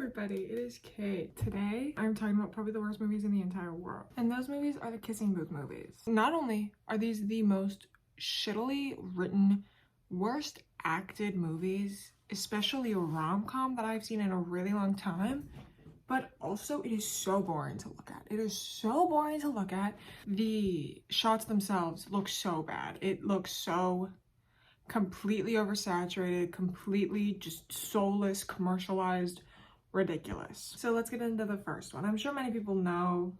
everybody, it is Kate. Today, I'm talking about probably the worst movies in the entire world. And those movies are the kissing booth movies. Not only are these the most shittily written, worst acted movies, especially a rom-com that I've seen in a really long time, but also it is so boring to look at. It is so boring to look at. The shots themselves look so bad. It looks so completely oversaturated, completely just soulless, commercialized, ridiculous. So let's get into the first one. I'm sure many people know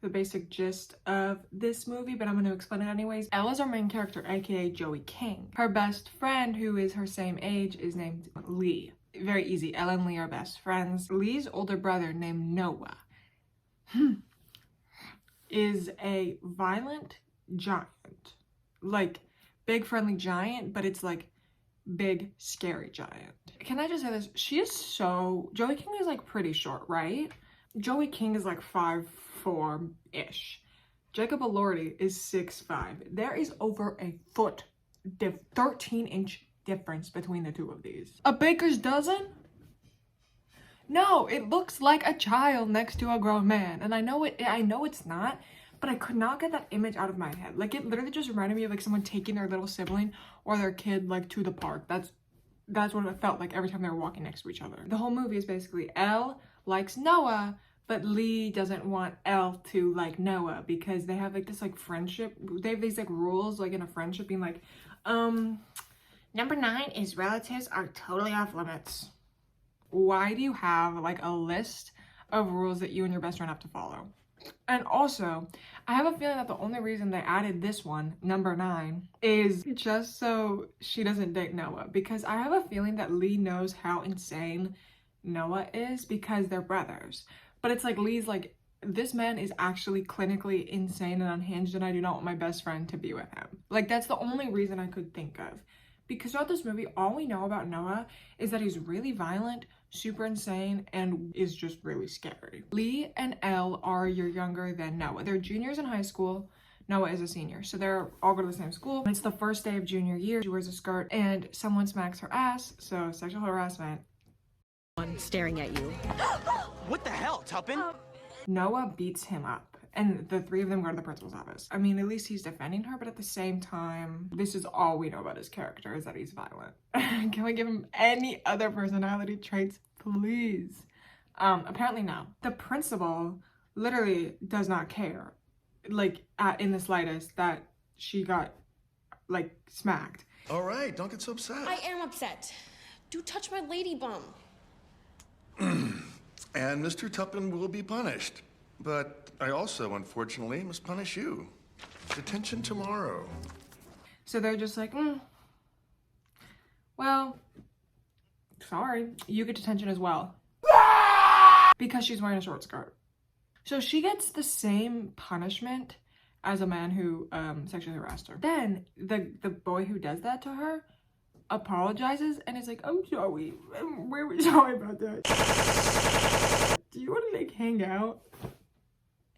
the basic gist of this movie, but I'm going to explain it anyways. Elle is our main character, aka Joey King. Her best friend, who is her same age, is named Lee. Very easy. Elle and Lee are best friends. Lee's older brother, named Noah, is a violent giant. Like, big friendly giant, but it's like big scary giant. Can I just say this? Joey King is like pretty short, right? Joey King is like 5'4"-ish. Jacob Elordi is 6'5". There is over a foot, 13-inch difference between the two of these. A baker's dozen? No, it looks like a child next to a grown man. And I know it's not, but I could not get that image out of my head. Like, it literally just reminded me of like someone taking their little sibling or their kid like to the park. That's what it felt like every time they were walking next to each other. The whole movie is basically Elle likes Noah, but Lee doesn't want Elle to like Noah because they have like this like friendship. They have these like rules like in a friendship being like, number 9 is relatives are totally off limits. Why do you have like a list of rules that you and your best friend have to follow? And also, I have a feeling that the only reason they added this one, number 9, is just so she doesn't date Noah. Because I have a feeling that Lee knows how insane Noah is because they're brothers. But it's like Lee's like, this man is actually clinically insane and unhinged and I do not want my best friend to be with him. Like, that's the only reason I could think of. Because throughout this movie, all we know about Noah is that he's really violent, super insane, and is just really scary. Lee and Elle are a year younger than Noah. They're juniors in high school. Noah is a senior. So they're all go to the same school. It's the first day of junior year. She wears a skirt and someone smacks her ass. So sexual harassment. One staring at you. What the hell, Tuppen? Noah beats him up. And the three of them go to the principal's office. I mean, at least he's defending her, but at the same time, this is all we know about his character, is that he's violent. Can we give him any other personality traits, please? Apparently no. The principal literally does not care, like, in the slightest, that she got, like, smacked. All right, don't get so upset. I am upset. Do touch my lady bum. And Mr. Tuppen will be punished. But I also, unfortunately, must punish you. Detention tomorrow. So they're just like, well, sorry, you get detention as well. Because she's wearing a short skirt. So she gets the same punishment as a man who sexually harassed her. Then the boy who does that to her apologizes and is like, I'm sorry, I'm really sorry about that. Do you want to like hang out?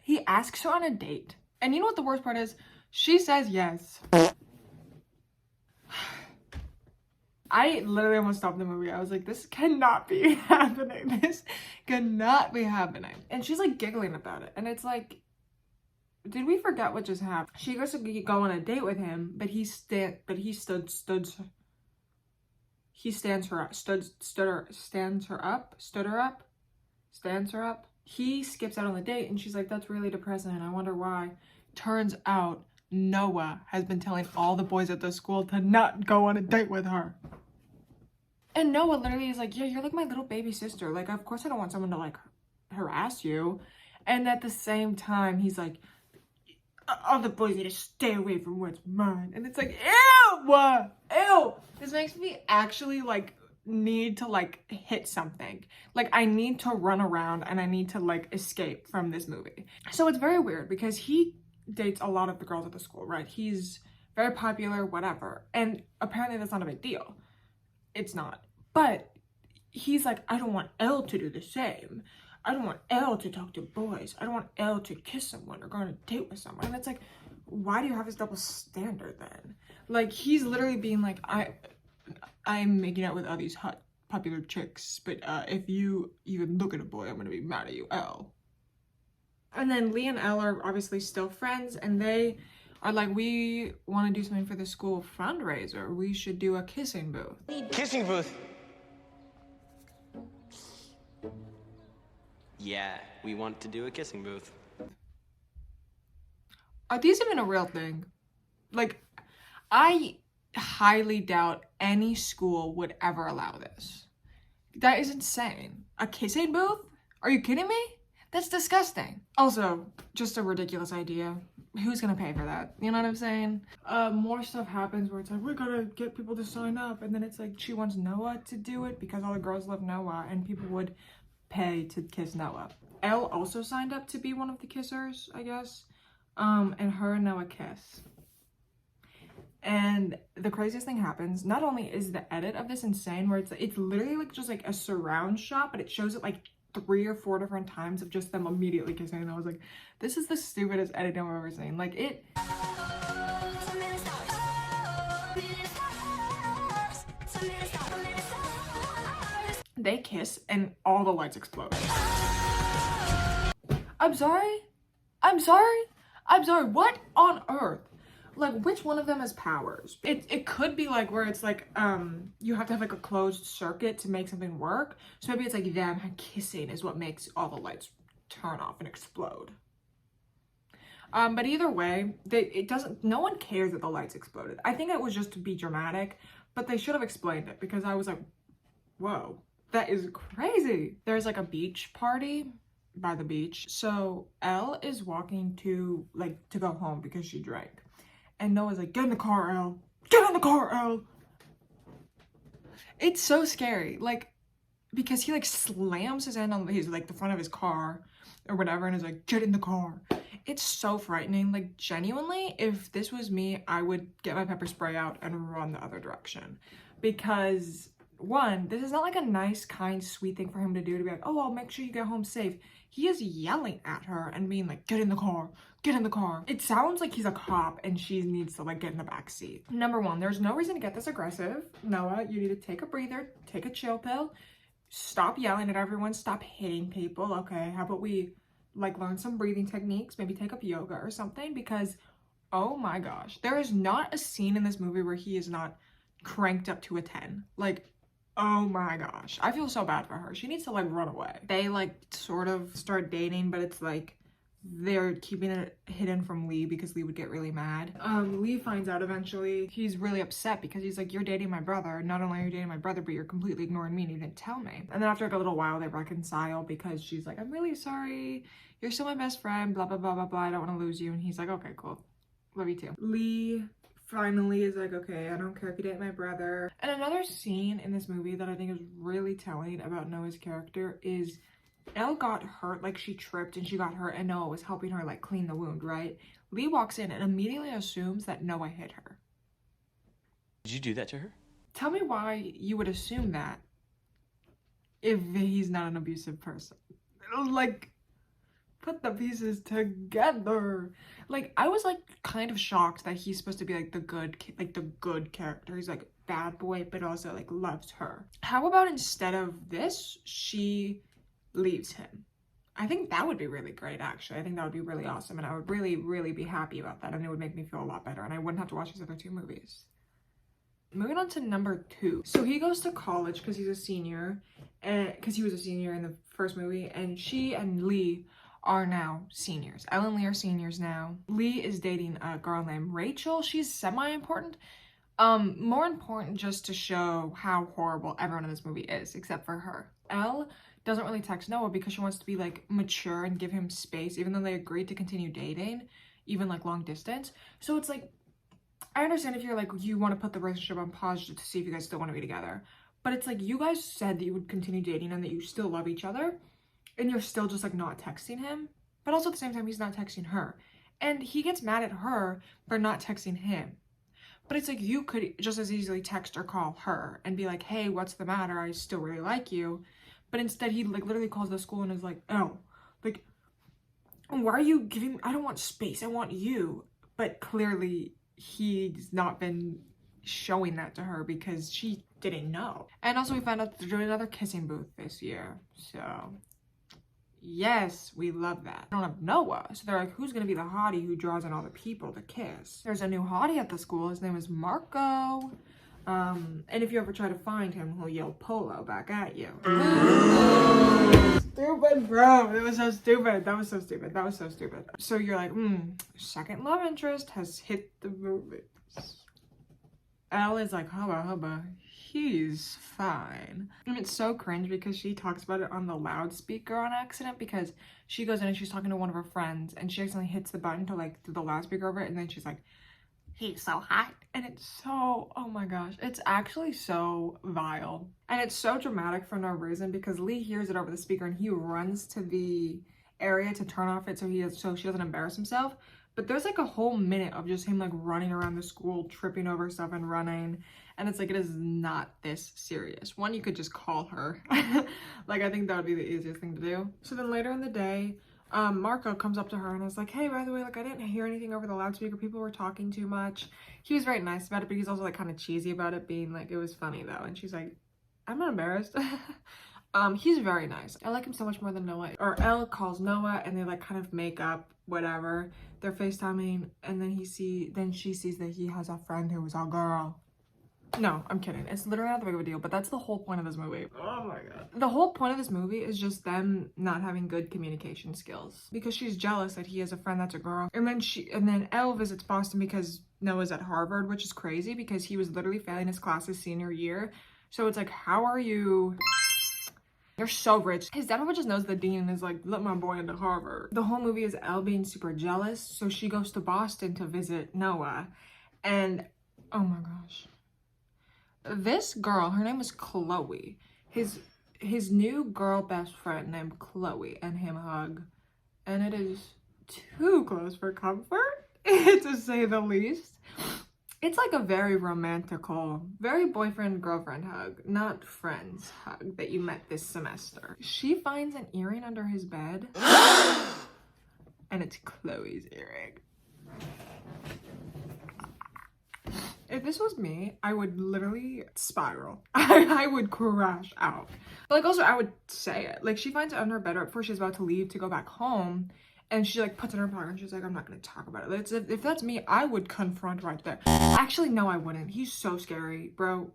He asks her on a date. And you know what the worst part is? She says yes. I literally almost stopped the movie. I was like, this cannot be happening. This cannot be happening. And she's like giggling about it. And it's like, did we forget what just happened? She goes to go on a date with him, but he stands her up. He skips out on the date and she's like, that's really depressing and I wonder why. Turns out Noah has been telling all the boys at the school to not go on a date with her. And Noah literally is like, yeah, you're like my little baby sister. Like, of course I don't want someone to like harass you. And at the same time, he's like, all the boys need to stay away from what's mine. And it's like, ew, ew. This makes me actually like need to like hit something. Like, I need to run around and I need to like escape from this movie. So it's very weird because he dates a lot of the girls at the school, right? He's very popular, whatever. And apparently that's not a big deal. It's not. But he's like, I don't want Elle to do the same. I don't want Elle to talk to boys. I don't want Elle to kiss someone or go on a date with someone. And it's like, why do you have this double standard then? Like, he's literally being like, I'm making out with all these hot popular chicks, but if you even look at a boy, I'm gonna be mad at you, L. And then Lee and Elle are obviously still friends, and they are like, we want to do something for the school fundraiser. We should do a kissing booth. Kissing booth. Yeah, we want to do a kissing booth. Are these even a real thing? Like, I highly doubt any school would ever allow this. That is insane. A kissing booth? Are you kidding me? That's disgusting. Also, just a ridiculous idea. Who's gonna pay for that? You know what I'm saying? More stuff happens where it's like, we gotta get people to sign up, and then it's like she wants Noah to do it because all the girls love Noah, and people would pay to kiss Noah. Elle also signed up to be one of the kissers, I guess. And her and Noah kiss. And the craziest thing happens. Not only is the edit of this insane, where it's literally like just like a surround shot, but it shows it like 3 or 4 different times of just them immediately kissing, and I was like, this is the stupidest editing I've ever seen. Like, it... They kiss and all the lights explode. I'm sorry? What on earth? Like, which one of them has powers? It could be like where it's like, you have to have like a closed circuit to make something work. So maybe it's like them kissing is what makes all the lights turn off and explode. But either way, no one cares that the lights exploded. I think it was just to be dramatic, but they should have explained it, because I was like, whoa, that is crazy. There's like a beach party by the beach. So Elle is walking to go home because she drank. And Noah's like, get in the car, Elle. Get in the car, Elle. It's so scary. Like, because he like slams his hand on the front of his car or whatever, and is like, get in the car. It's so frightening. Like, genuinely, if this was me, I would get my pepper spray out and run the other direction. Because, one, this is not like a nice, kind, sweet thing for him to do, to be like, oh, I'll make sure you get home safe. He is yelling at her and being like, get in the car, get in the car. It sounds like he's a cop and she needs to like get in the back seat. Number one, there's no reason to get this aggressive. Noah, you need to take a breather, take a chill pill, stop yelling at everyone, stop hitting people, okay? How about we like learn some breathing techniques, maybe take up yoga or something, because oh my gosh, there is not a scene in this movie where he is not cranked up to a 10. Like, oh my gosh, I feel so bad for her. She needs to like run away. They like sort of start dating, but it's like they're keeping it hidden from Lee because Lee would get really mad. Lee finds out eventually. He's really upset because he's like, you're dating my brother. Not only are you dating my brother, but you're completely ignoring me and you didn't tell me. And then after like a little while, they reconcile because she's like, I'm really sorry. You're still my best friend, blah, blah, blah, blah, blah. I don't want to lose you. And he's like, okay, cool. Love you too. Lee finally is like, okay, I don't care if you date my brother. And another scene in this movie that I think is really telling about Noah's character is Elle got hurt, like she tripped and she got hurt, and Noah was helping her like clean the wound, right? Lee walks in and immediately assumes that Noah hit her. Did you do that to her? Tell me why you would assume that if he's not an abusive person. Like, put the pieces together. Like, I was like kind of shocked that he's supposed to be like the good character. He's like bad boy, but also like loves her. How about instead of this, she leaves him? I think that would be really great, actually. I think that would be really awesome, and I would really, really be happy about that, and it would make me feel a lot better, and I wouldn't have to watch these other 2 movies. Moving on to number 2. So he goes to college because he's a senior, and because he was a senior in the first movie, and she and Lee are now seniors. Elle and Lee are seniors now. Lee is dating a girl named Rachel. She's semi-important. More important just to show how horrible everyone in this movie is, except for her. Elle doesn't really text Noah because she wants to be like mature and give him space, even though they agreed to continue dating, even like long distance. So it's like, I understand if you're like, you want to put the relationship on pause to see if you guys still want to be together, but it's like, you guys said that you would continue dating and that you still love each other, and you're still just like not texting him. But also at the same time, he's not texting her, and he gets mad at her for not texting him. But it's like, you could just as easily text or call her and be like, hey, what's the matter? I still really like you. But instead, he like literally calls the school and is like, oh, like, why are you giving, I don't want space, I want you. But clearly he's not been showing that to her because she didn't know. And also we found out they're doing another kissing booth this year. So yes, we love that. They don't have Noah. So they're like, who's gonna be the hottie who draws in all the people to kiss? There's a new hottie at the school. His name is Marco. And if you ever try to find him, he'll yell polo back at you. Stupid, bro. It was so stupid. That was so stupid. That was so stupid. So you're like, second love interest has hit the movies. Elle is like, hubba, he's fine. And it's so cringe because she talks about it on the loudspeaker on accident because she goes in and she's talking to one of her friends and she accidentally hits the button to like do the loudspeaker over it, and then she's like, he's so hot. And it's so, oh my gosh, it's actually so vile. And it's so dramatic for no reason because Lee hears it over the speaker and he runs to the area to turn off it so she doesn't embarrass himself. But there's like a whole minute of just him like running around the school, tripping over stuff and running. And it's like, it is not this serious. One, you could just call her. Like, I think that would be the easiest thing to do. So then later in the day, Marco comes up to her and is like, hey, by the way, like, I didn't hear anything over the loudspeaker. People were talking too much. He was very nice about it, but he's also like kind of cheesy about it, being like, it was funny though. And she's like, I'm not embarrassed. He's very nice. I like him so much more than Noah. Or Elle calls Noah and they like kind of make up, whatever. They're FaceTiming and then she sees that he has a friend who was a girl. No, I'm kidding. It's literally not that big of a deal, but that's the whole point of this movie. Oh my god. The whole point of this movie is just them not having good communication skills because she's jealous that he has a friend that's a girl. And then Elle visits Boston because Noah's at Harvard, which is crazy because he was literally failing his classes senior year. So it's like, how are you? You're so rich. His dad probably just knows the dean and is like, let my boy into Harvard. The whole movie is Elle being super jealous. So she goes to Boston to visit Noah. And oh my gosh. This girl, her name is Chloe. His new girl best friend named Chloe and him hug. And it is too close for comfort, to say the least. It's like a very romantical, very boyfriend-girlfriend hug, not friends hug that you met this semester. She finds an earring under his bed, and it's Chloe's earring. If this was me, I would literally spiral. I would crash out. But like also, I would say it. Like she finds it under her bed right before she's about to leave to go back home. And she like puts it in her pocket and she's like, I'm not gonna talk about it. If that's me, I would confront right there. Actually, no, I wouldn't. He's so scary, bro.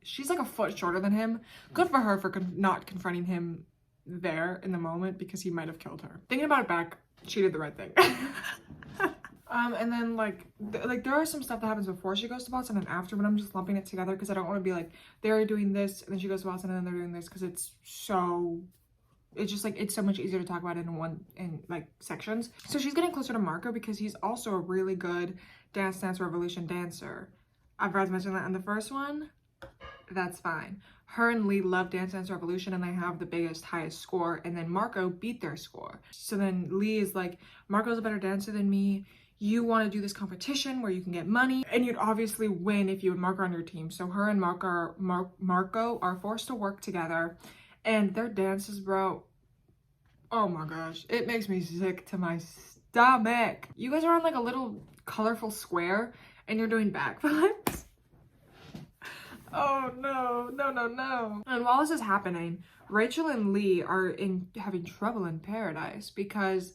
She's like a foot shorter than him. Good for her for not confronting him there in the moment because he might have killed her. Thinking about it back, she did the right thing. And then like there are some stuff that happens before she goes to Boston and after, but I'm just lumping it together because I don't want to be like, they're doing this and then she goes to Boston and then they're doing this because it's just like, it's so much easier to talk about it in like sections. So she's getting closer to Marco because he's also a really good Dance Dance Revolution dancer. I forgot to mention that in the first one. That's fine. Her and Lee love Dance Dance Revolution and they have the biggest, highest score, and then Marco beat their score. So then Lee is like, Marco's a better dancer than me. You want to do this competition where you can get money and you'd obviously win if you had Marco on your team. So her and Marco are forced to work together. And their dances, bro, oh my gosh, it makes me sick to my stomach. You guys are on like a little colorful square and you're doing backflips. Oh no, no, no, no. And while this is happening, Rachel and Lee are having trouble in paradise because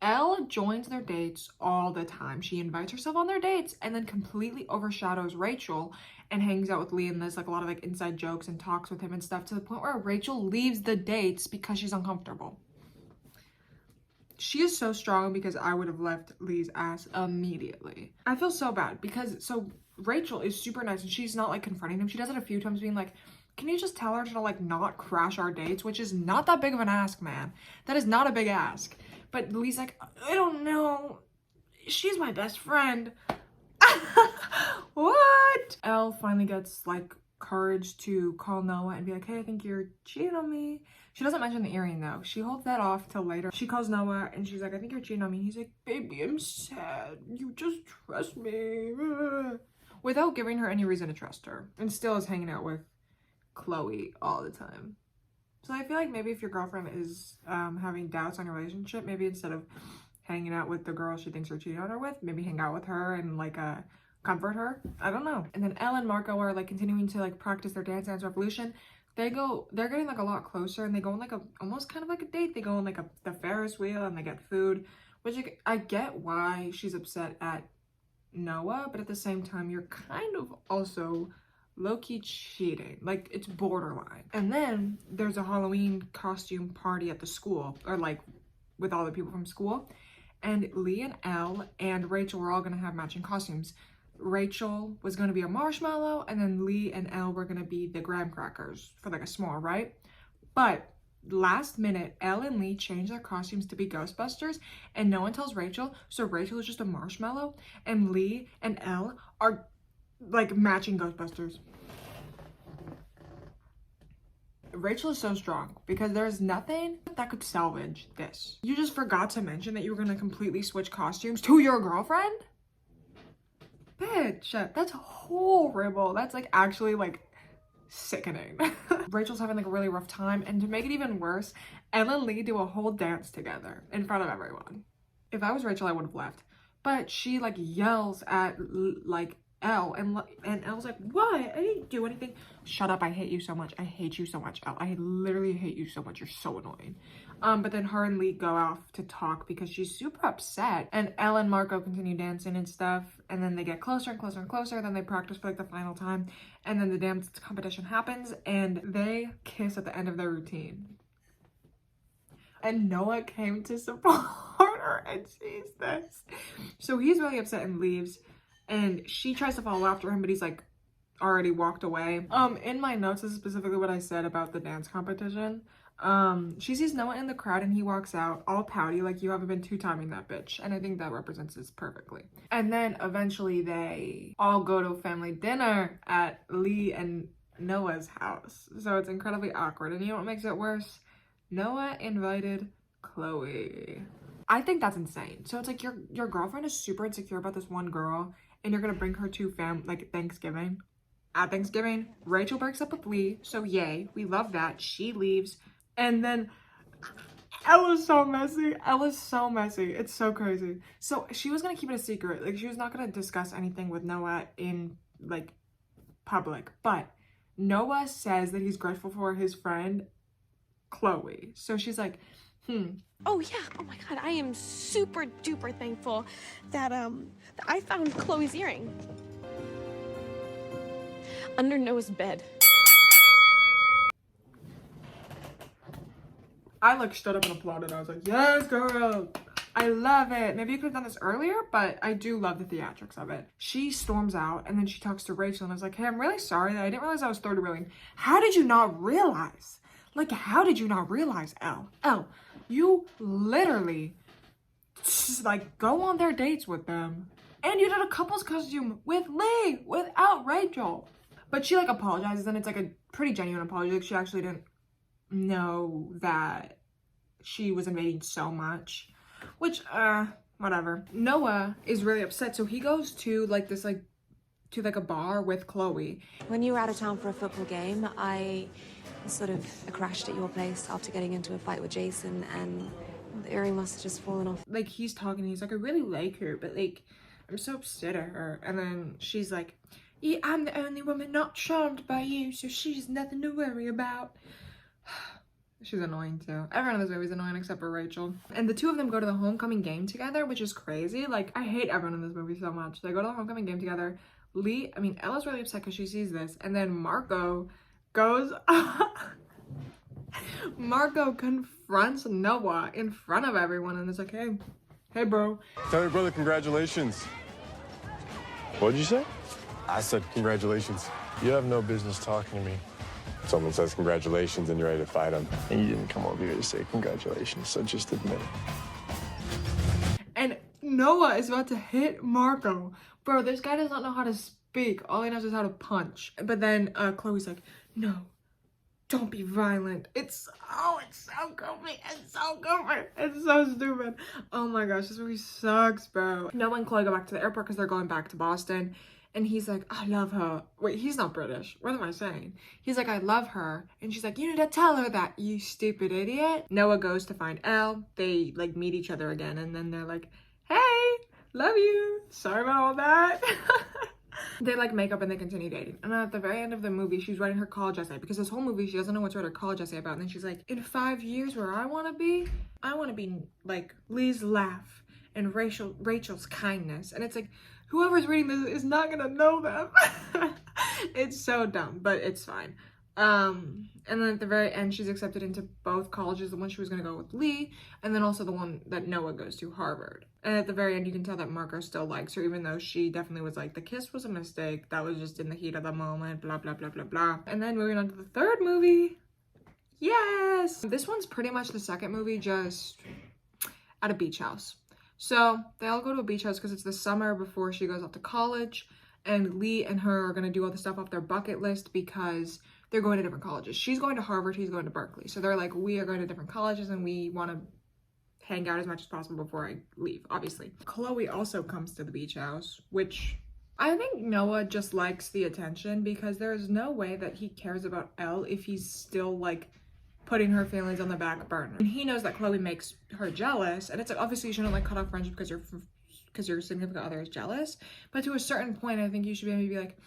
Elle joins their dates all the time. She invites herself on their dates and then completely overshadows Rachel and hangs out with Lee and there's like a lot of like inside jokes and talks with him and stuff to the point where Rachel leaves the dates because she's uncomfortable. She is so strong because I would have left Lee's ass immediately. I feel so bad because Rachel is super nice and she's not like confronting him. She does it a few times being like, can you just tell her to like not crash our dates? Which is not that big of an ask, man. That is not a big ask. But Lee's like, I don't know. She's my best friend. What? Elle finally gets like courage to call Noah and be like, hey, I think you're cheating on me. She doesn't mention the earring though. She holds that off till later. She calls Noah and she's like, I think you're cheating on me. He's like, baby, I'm sad. You just trust me. Without giving her any reason to trust her. And still is hanging out with Chloe all the time. So I feel like maybe if your girlfriend is having doubts on your relationship, maybe instead of hanging out with the girl she thinks you're cheating on her with, maybe hang out with her and like comfort her. I don't know. And then Elle and Marco are like continuing to like practice their Dance Revolution. They're getting like a lot closer, and they go on like a almost kind of like a date. They go on like the Ferris wheel, and they get food, which I get why she's upset at Noah, but at the same time you're kind of also low-key cheating. Like, it's borderline. And then there's a Halloween costume party at the school, or like with all the people from school, and Lee and Elle and Rachel were all gonna have matching costumes. Rachel was gonna be a marshmallow, and then Lee and Elle were gonna be the graham crackers for like a s'more, right? But last minute, Elle and Lee changed their costumes to be Ghostbusters, and no one tells Rachel, so Rachel is just a marshmallow, and Lee and Elle are like matching Ghostbusters. Rachel is so strong because there's nothing that could salvage this. You just forgot to mention that you were gonna completely switch costumes to your girlfriend? Bitch, that's horrible. That's like actually like sickening. Rachel's having like a really rough time, and to make it even worse, Elle and Lee do a whole dance together in front of everyone. If I was Rachel, I would have left. But she like yells at like Elle, and Elle's like, what? I didn't do anything. Shut up, I hate you so much. I hate you so much, Elle. I literally hate you so much. You're so annoying. But then her and Lee go off to talk because she's super upset. And Elle and Marco continue dancing and stuff. And then they get closer and closer and closer. Then they practice for like the final time. And then the dance competition happens, and they kiss at the end of their routine. And Noah came to support her, and sees this. So he's really upset and leaves. And she tries to follow after him, but he's like already walked away. In my notes, this is specifically what I said about the dance competition. She sees Noah in the crowd, and he walks out all pouty, like, you haven't been two-timing that bitch. And I think that represents this perfectly. And then eventually they all go to a family dinner at Lee and Noah's house. So it's incredibly awkward. And you know what makes it worse? Noah invited Chloe. I think that's insane. So it's like your girlfriend is super insecure about this one girl, and you're gonna bring her to Thanksgiving. At Thanksgiving, Rachel breaks up with Lee, so yay, we love that. She leaves, and then Ella's so messy. Ella's so messy. It's so crazy. So she was gonna keep it a secret. Like, she was not gonna discuss anything with Noah in like public, but Noah says that he's grateful for his friend Chloe. So she's like, Oh yeah, oh my god, I am super duper thankful that I found Chloe's earring under Noah's bed. I like stood up and applauded. I was like, yes, girl. I love it. Maybe you could have done this earlier, but I do love the theatrics of it. She storms out, and then she talks to Rachel, and I was like, hey, I'm really sorry that I didn't realize I was third wheeling. How did you not realize? Like, how did you not realize, Elle? Elle, you literally just, like, go on their dates with them. And you did a couple's costume with Lee without Rachel. But she, like, apologizes, and it's, like, a pretty genuine apology. Like, she actually didn't know that she was invading so much. Which, whatever. Noah is really upset, so he goes to, like, this, like, to, like, a bar with Chloe. When you were out of town for a football game, I crashed at your place after getting into a fight with Jason, and the earring must have just fallen off. Like, he's talking, he's like, I really like her, but like, I'm so upset at her. And then she's like, yeah, I'm the only woman not charmed by you, so she's nothing to worry about. She's annoying too. Everyone in this movie is annoying except for Rachel. And the two of them go to the homecoming game together, which is crazy. Like, I hate everyone in this movie so much. They go to the homecoming game together. Ella's really upset because she sees this, and then Marco goes Marco confronts Noah in front of everyone, and is like, hey bro. Tell your brother congratulations. What'd you say? I said congratulations. You have no business talking to me. Someone says congratulations and you're ready to fight him. And you didn't come over here to say congratulations, so just admit it. And Noah is about to hit Marco. Bro, this guy does not know how to speak. All he knows is how to punch. But then Chloe's like, no, don't be violent. It's so goofy. It's so goofy. It's so stupid. Oh my gosh, this movie sucks, bro. Noah and Chloe go back to the airport because they're going back to Boston. And he's like, I love her. Wait, he's not British. What am I saying? He's like, I love her. And she's like, you need to tell her that, you stupid idiot. Noah goes to find Elle. They like meet each other again. And then they're like, hey, love you. Sorry about all that. They like make up and they continue dating. And at the very end of the movie, she's writing her college essay, because this whole movie she doesn't know what to write her college essay about. And then she's like, in 5 years, where I want to be like Lee's laugh and Rachel's kindness. And it's like, whoever's reading this is not gonna know them. It's so dumb, but it's fine. And then at the very end, she's accepted into both colleges, the one she was gonna go with Lee, and then also the one that Noah goes to, Harvard. And at the very end, you can tell that Marco still likes her, even though she definitely was like, the kiss was a mistake, that was just in the heat of the moment, blah, blah, blah, blah, blah. And then moving on to the third movie. Yes! This one's pretty much the second movie, just at a beach house. So they all go to a beach house because it's the summer before she goes off to college, and Lee and her are gonna do all the stuff off their bucket list because they're going to different colleges. She's going to Harvard, he's going to Berkeley. So they're like, we are going to different colleges and we want to hang out as much as possible before I leave, obviously. Chloe also comes to the beach house, which I think Noah just likes the attention, because there is no way that he cares about Elle if he's still like putting her feelings on the back burner. And he knows that Chloe makes her jealous, and it's like, obviously you shouldn't like cut off friendship because your significant other is jealous, but to a certain point I think you should be able to be like,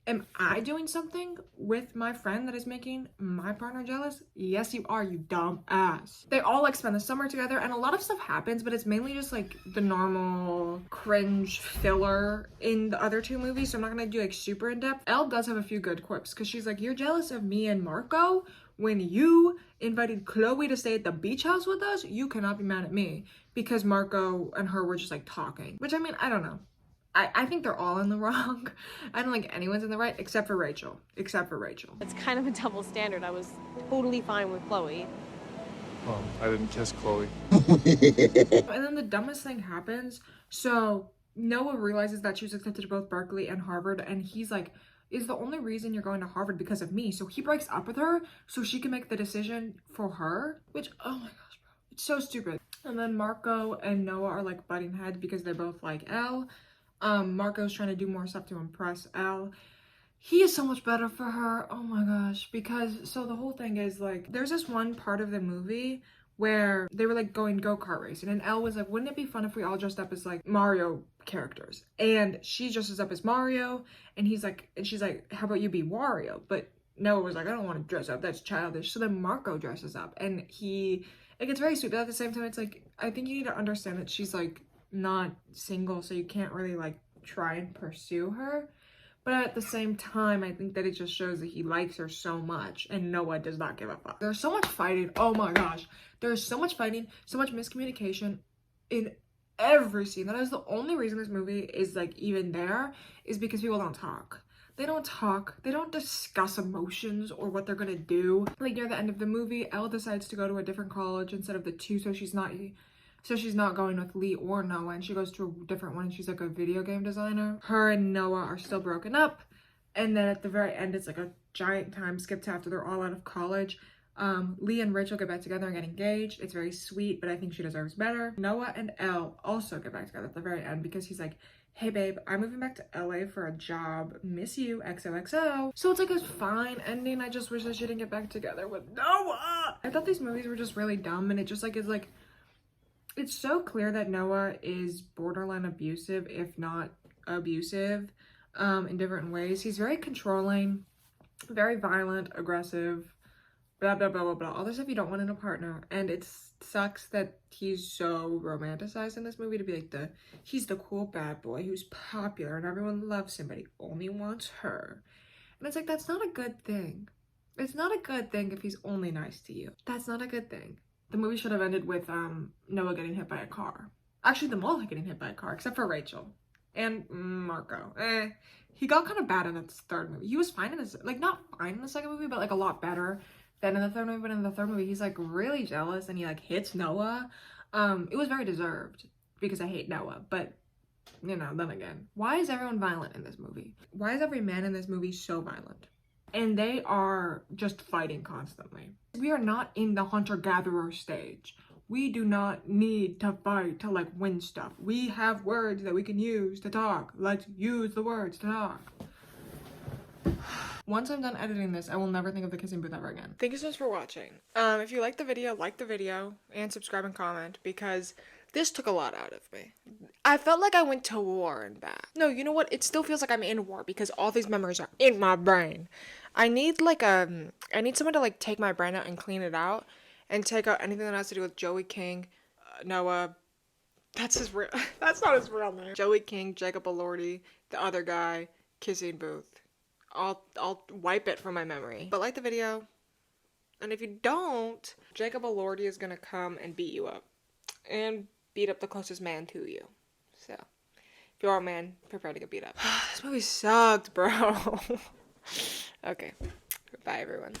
am I doing something with my friend that is making my partner jealous? Yes, you are, you dumb ass. They all like spend the summer together, and a lot of stuff happens, but it's mainly just like the normal cringe filler in the other two movies, so I'm not gonna do like super in depth. Elle does have a few good quips, because she's like, you're jealous of me and Marco when you invited Chloe to stay at the beach house with us. You cannot be mad at me because Marco and her were just like talking, which I mean, I don't know. I think they're all in the wrong. I don't think anyone's in the right except for Rachel. It's kind of a double standard. I was totally fine with Chloe. Well, I didn't kiss Chloe. And then the dumbest thing happens. So Noah realizes that she was accepted to both Berkeley and Harvard, and he's like, is the only reason you're going to Harvard because of me? So he breaks up with her so she can make the decision for her, which, oh my gosh, bro, it's so stupid. And then Marco and Noah are like butting heads because they both like Elle. Marco's trying to do more stuff to impress Elle. He is so much better for her, oh my gosh, because so the whole thing is like, there's this one part of the movie where they were like going go-kart racing, and Elle was like, wouldn't it be fun if we all dressed up as like Mario characters? And she dresses up as Mario, and she's like, how about you be Wario? But Noah was like, I don't want to dress up, that's childish. So then Marco dresses up, and it gets very sweet, but at the same time it's like, I think you need to understand that she's like not single, so you can't really like try and pursue her. But at the same time, I think that it just shows that he likes her so much, and Noah does not give a fuck. There's so much fighting, oh my gosh, there's so much fighting, so much miscommunication in every scene. That is the only reason this movie is like even there, is because people don't talk. They don't talk, they don't discuss emotions or what they're gonna do. Like near the end of the movie, Elle decides to go to a different college instead of the two, so she's not going with Lee or Noah, and she goes to a different one, and she's like a video game designer. Her and Noah are still broken up, and then at the very end, it's like a giant time skip to after they're all out of college. Lee and Rachel get back together and get engaged. It's very sweet, but I think she deserves better. Noah and Elle also get back together at the very end because he's like, hey babe, I'm moving back to LA for a job. Miss you, XOXO. So it's like a fine ending. I just wish that she didn't get back together with Noah. I thought these movies were just really dumb, and it just like is like, it's so clear that Noah is borderline abusive, if not abusive, in different ways. He's very controlling, very violent, aggressive, blah, blah, blah, blah, blah. All the stuff you don't want in a partner. And it sucks that he's so romanticized in this movie to be like he's the cool bad boy who's popular and everyone loves him, but he only wants her. And it's like, that's not a good thing. It's not a good thing if he's only nice to you. That's not a good thing. The movie should have ended with Noah getting hit by a car. Actually, them all getting hit by a car, except for Rachel and Marco. He got kind of bad in the third movie. He was fine in this, like not fine in the second movie, but like a lot better than in the third movie. But in the third movie, he's like really jealous and he like hits Noah. It was very deserved because I hate Noah, but you know, then again, why is everyone violent in this movie? Why is every man in this movie so violent? And they are just fighting constantly. We are not in the hunter-gatherer stage. We do not need to fight to like win stuff. We have words that we can use to talk. Let's use the words to talk. Once I'm done editing this, I will never think of the kissing booth ever again. Thank you so much for watching. If you like the video, and subscribe and comment, because This took a lot out of me. I felt like I went to war and back. No, you know what? It still feels like I'm in war because all these memories are in my brain. I need like I need someone to like take my brain out and clean it out and take out anything that has to do with Joey King, Noah. That's his real. That's not his real name. Joey King, Jacob Elordi, the other guy, Kissing Booth. I'll wipe it from my memory. But like the video, and if you don't, Jacob Elordi is gonna come and beat you up, and beat up the closest man to you. So, if you're a man, prepare to get beat up. This movie sucked, bro. Okay, bye everyone.